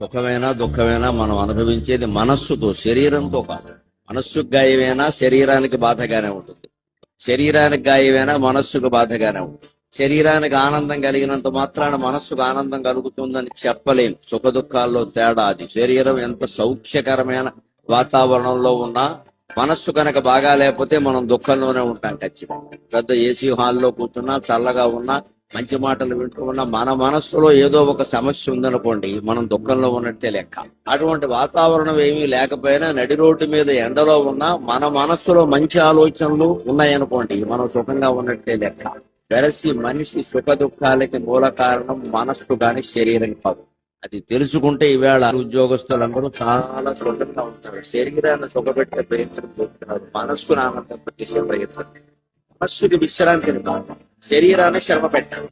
సుఖమైనా దుఃఖమైనా మనం అనుభవించేది మనస్సుతో, శరీరంతో కాదు. మనస్సుకు గాయమైనా శరీరానికి బాధగానే ఉంటుంది, శరీరానికి గాయమైనా మనస్సుకు బాధగానే ఉంటుంది. శరీరానికి ఆనందం కలిగినంత మాత్రాన మనస్సుకు ఆనందం కలుగుతుందని చెప్పలేం. సుఖ దుఃఖాల్లో తేడా అది. శరీరం ఎంత సౌఖ్యకరమైన వాతావరణంలో ఉన్నా మనస్సు కనుక బాగా లేకపోతే మనం దుఃఖంలోనే ఉంటాం ఖచ్చితంగా. పెద్ద ఏసీ హాల్లో కూర్చున్నా, చల్లగా ఉన్నా, మంచి మాటలు వింటూ ఉన్నా, మన మనస్సులో ఏదో ఒక సమస్య ఉందనుకోండి, మనం దుఃఖంలో ఉన్నట్టే లెక్క. అటువంటి వాతావరణం ఏమీ లేకపోయినా నడి రోడ్డు మీద ఎండలో ఉన్నా మన మనస్సులో మంచి ఆలోచనలు ఉన్నాయనుకోండి, మనం సుఖంగా ఉన్నట్టే లెక్క. వెరసి మనిషి సుఖ దుఃఖాలకి మూల కారణం మనస్సు గాని శరీరం కాదు. అది తెలుసుకుంటే ఈవేళ ఉద్యోగస్తులందరూ చాలా సుఖంగా ఉంటారు. శరీరాన్ని సుఖపెట్టే ప్రయత్నం చేస్తున్నారు, మనస్సును ఆనందం పెట్టేసే ప్రయత్నం. మనస్సుకి విశ్రాంతిని కాదు, శరీరాన్ని శ్రమ పెట్టాలి.